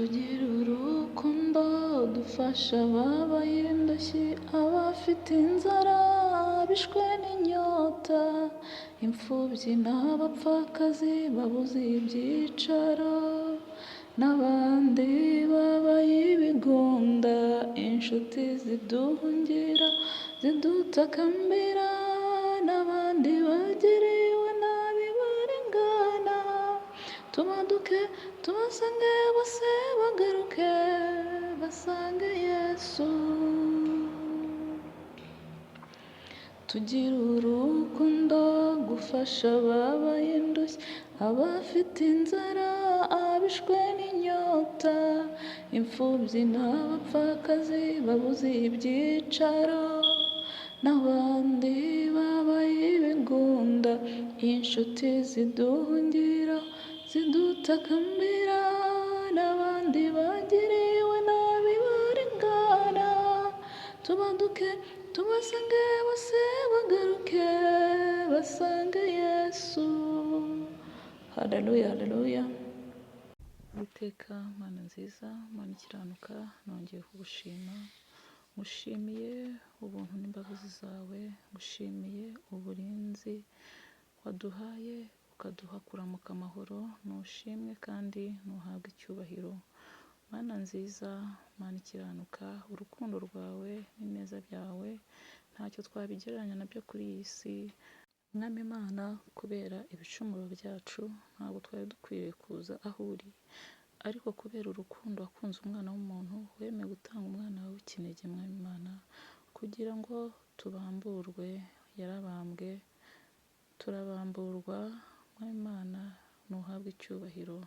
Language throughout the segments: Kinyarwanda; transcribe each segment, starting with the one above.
Tugire urukundo dufasha ababaye indushyi, abafite inzara, abishwe n'inyota, imfubyi n'abapfakazi babuze ibyicaro, n'abandi babaye ibigunda, inshuti ziduhungira zidutakambira, n'abandi bagiriwe nabi barengana, tubaduke tubasange bose bagaruke basange Yesu. Tugire urukundo gufasha ababaye indushyi, abafite inzara, abishwe n'inyota, imfubyi n'abapfakazi babuze ibyicaro, n'abandi babaye ibigunda, inshuti ziduhungira zidutakambira, n'abandi bagiriwe nabi barengana, tubaduke tubasange bose bagaruke basange Yesu. Haleluya, haleluya. Uwiteka Mana nziza, Mana ikiranuka, nongeye kugushima, ngushimiye ubuntu n'imbabazi zawe, ngushimiye uburinzi waduhaye ukaduha kuramuka amahoro, nushimwe kandi nuhabwe icyubahiro. Mana nziza, Mana ikiranuka, urukundo rwawe n'ineza byawe ntacyo twabigereranya nabyo kuri iyi si. Mwami Mana, kubera ibicumuro byacu ntabwo twari dukwiriye kuza aho uri, ariko kubera urukundo wakunze umwana w'umuntu, wemeye gutanga umwana wawe w'ikinege, Mwami Mana, kugira ngo tubamburwe. Yarabambwe, turabamburwa. Mwami Mana, nuhabwe icyubahiro.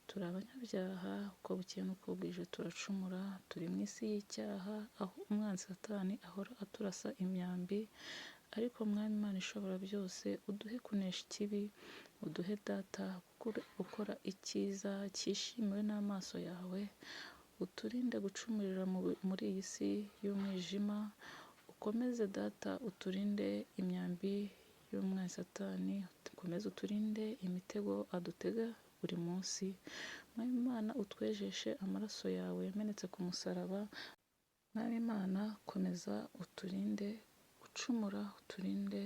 Turi abanyabyaha, uko bukeye n'uko bwije turacumura, turi mu isi y'icyaha, aho umwanzi Satani ahora aturasa imyambi, ariko Mwami Mana ishobora byose, uduhe kunesha ikibi, uduhe Data gukora icyiza cyishimiwe n'amaso yawe, uturinde gucumurira muri iyi si y'umwijima, ukomeze Data uturinde imyambi y'umwanzi Satani, ukomeze uturinde imitego adutega buri munsi. Mwami Mana, utwejeshe amaraso yawe yamenetse ku musaraba. Mwami Mana, komeza uturinde gucumura, uturinde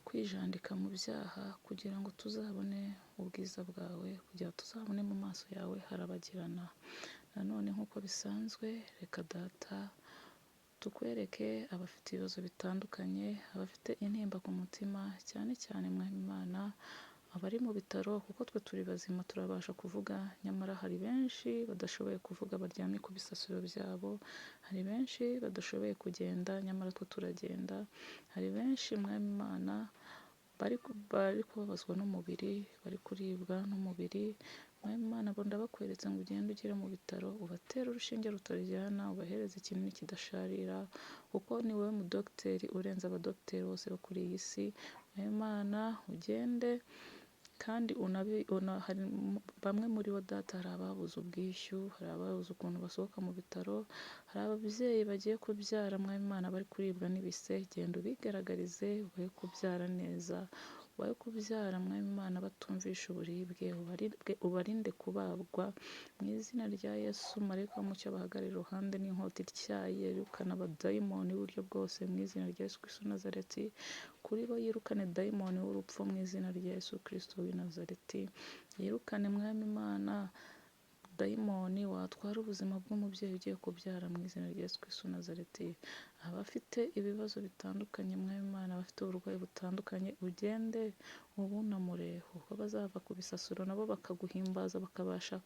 kwijandika mu byaha, kugira ngo tuzabone ubwiza bwawe, kugira ngo tuzabone mu maso yawe harabagirana. Nanone nk'uko bisanzwe, reka Data tukwereke abafite ibibazo bitandukanye, abafite intimba ku mutima, cyane cyane Mwami Mana, abari mu bitaro, kuko twe turi bazima turabasha kuvuga, nyamara hari benshi badashoboye kuvuga baryamye ku bisasiro byabo, hari benshi badashoboye kugenda, nyamara twe turagenda, hari benshi Mwami Mana bari kubabazwa n'umubiri, bari kuribwa n'umubiri. Mwami Mana, abo ndabakweretse ngo ugende ugere mu bitaro, ubatere urushinge rutaryana, ubahereze ikinini kidasharira, kuko ni wowe mudogiteri urenze abadogiteri bose bo kuri iyi si. Mwami Mana, ugende kandi hari bamwe muri bo Data, hari ababuze ubwishyu, hari ababuze ukuntu basohoka mu bitaro, hari ababyeyi bagiye kubyara Mwami Mana bari kuribwa n'ibise, genda ubigaragarize, ubahe kubyara neza, ubahe kubyara Mwami Mana batumvisha uburibwe, ubarinde kubagwa, mu izina rya Yesu. Marayika w'umucyo abahagarare iruhande n'inkota ityaye, yirukana abadayimoni y'uburyo bwose mu izina rya Yesu Kristo w'i Nazareti. Kuri bo yirukane dayimoni w'urupfu mu izina rya Yesu Kristo w'i Nazareti. Yirukane Mwami Mana dayimoni watwara ubuzima bw'umubyeyi ugiye kubyara mu izina rya Yesu Kristo w'i Nazareti. Abafite ibibazo bitandukanye Mwami Mana, abafite uburwayi butandukanye, ugende ubunamure, kuko bazava ku bisasiro nabo bakaguhimbaza, bakabasha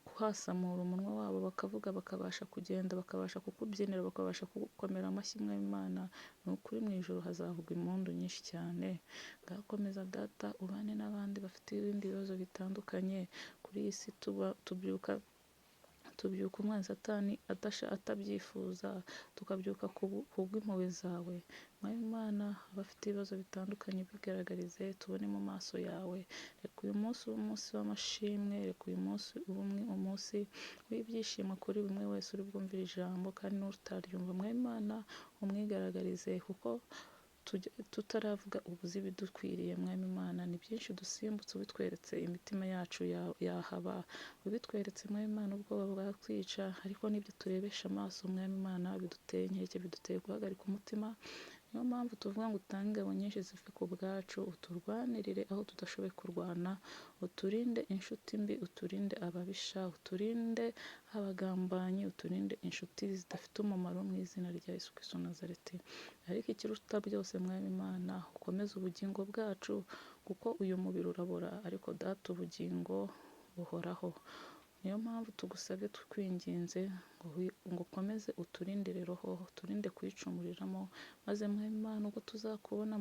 kuhasamura umunwa wabo, bakavuga, bakabasha kugenda, bakabasha kukubyinira, bakabasha kugukomera amashyi. Mwami Mana, ni ukuri mu ijoro hazavugwa impundu nyinshi cyane. Ngakomeza Data ubane n'abandi bafite ibindi bibazo bitandukanye. Kuri iyi si tubyuka umwanzi Satani atabyifuza, tukabyuka ku bw'impuhwe zawe. Mwami Mana, abafite ibibazo bitandukanye bigaragarize, tubone mu maso yawe. Reka uyu munsi ube umunsi w'amashimwe, reka uyu munsi ube umunsi w'ibyishimo kuri buri umwe wese uri bwumvire ijambo, kandi n'utaryumva Mwami Mana umwigaragarize, kuko tutaravuga ubuzi bidukwiriye mwami Imana, ni byinshi dusimbutse ubitweretse imitima yacu yahaba, ubitweretse mwami Imana ubwoba bwatwica, ariko n'ibyo turebesha amaso mwami Imana biduteye inkeke, biduteye guhagarika umutima. Niyo mpamvu tuvuga ngo utange ingabo nyinshi zive ku bwacu, uturwanirire aho tudashoboye kurwana, uturinde inshuti mbi, uturinde ababisha, uturinde abagambanyi, uturinde inshuti zidafite umumaro mu izina rya Yesu Kristo Nazareti. Ariko ikiruta byose mwami Imana, ukomeze ubugingo bwacu, kuko uyu mubiri urabora ariko data ubugingo buhoraho. Niyo mpamvu tugusabye tukwinginze ngo ukomeze uturindire roho, uturinde kuyicumuriramo, maze mwami Imana ubwo tuzakubona,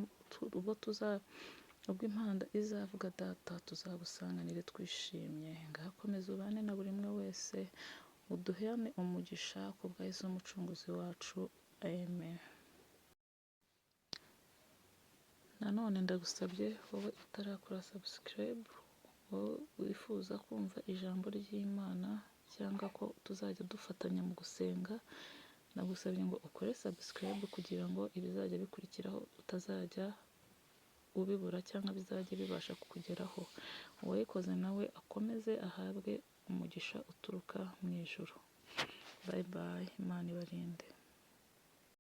ubwo impanda izavuga data, tuzagusanganire twishimye. Ngaho komeza ubane na buri umwe wese, uduhane umugisha ku bwa Yesu umucunguzi wacu, amen. Nanone ndagusabye wowe utarakora subscribe, wowe wifuza kumva ijambo ry'Imana cyangwa ko tuzajya dufatanya mu gusenga, nagusabye ngo ukore subscribe kugira ngo ibizajya bikurikiraho utazajya ubibura cyangwa bizajya bibasha kukugeraho. Uwayikoze nawe akomeze ahabwe umugisha uturuka mu ijuru. Bye bye, Imana ibarinde.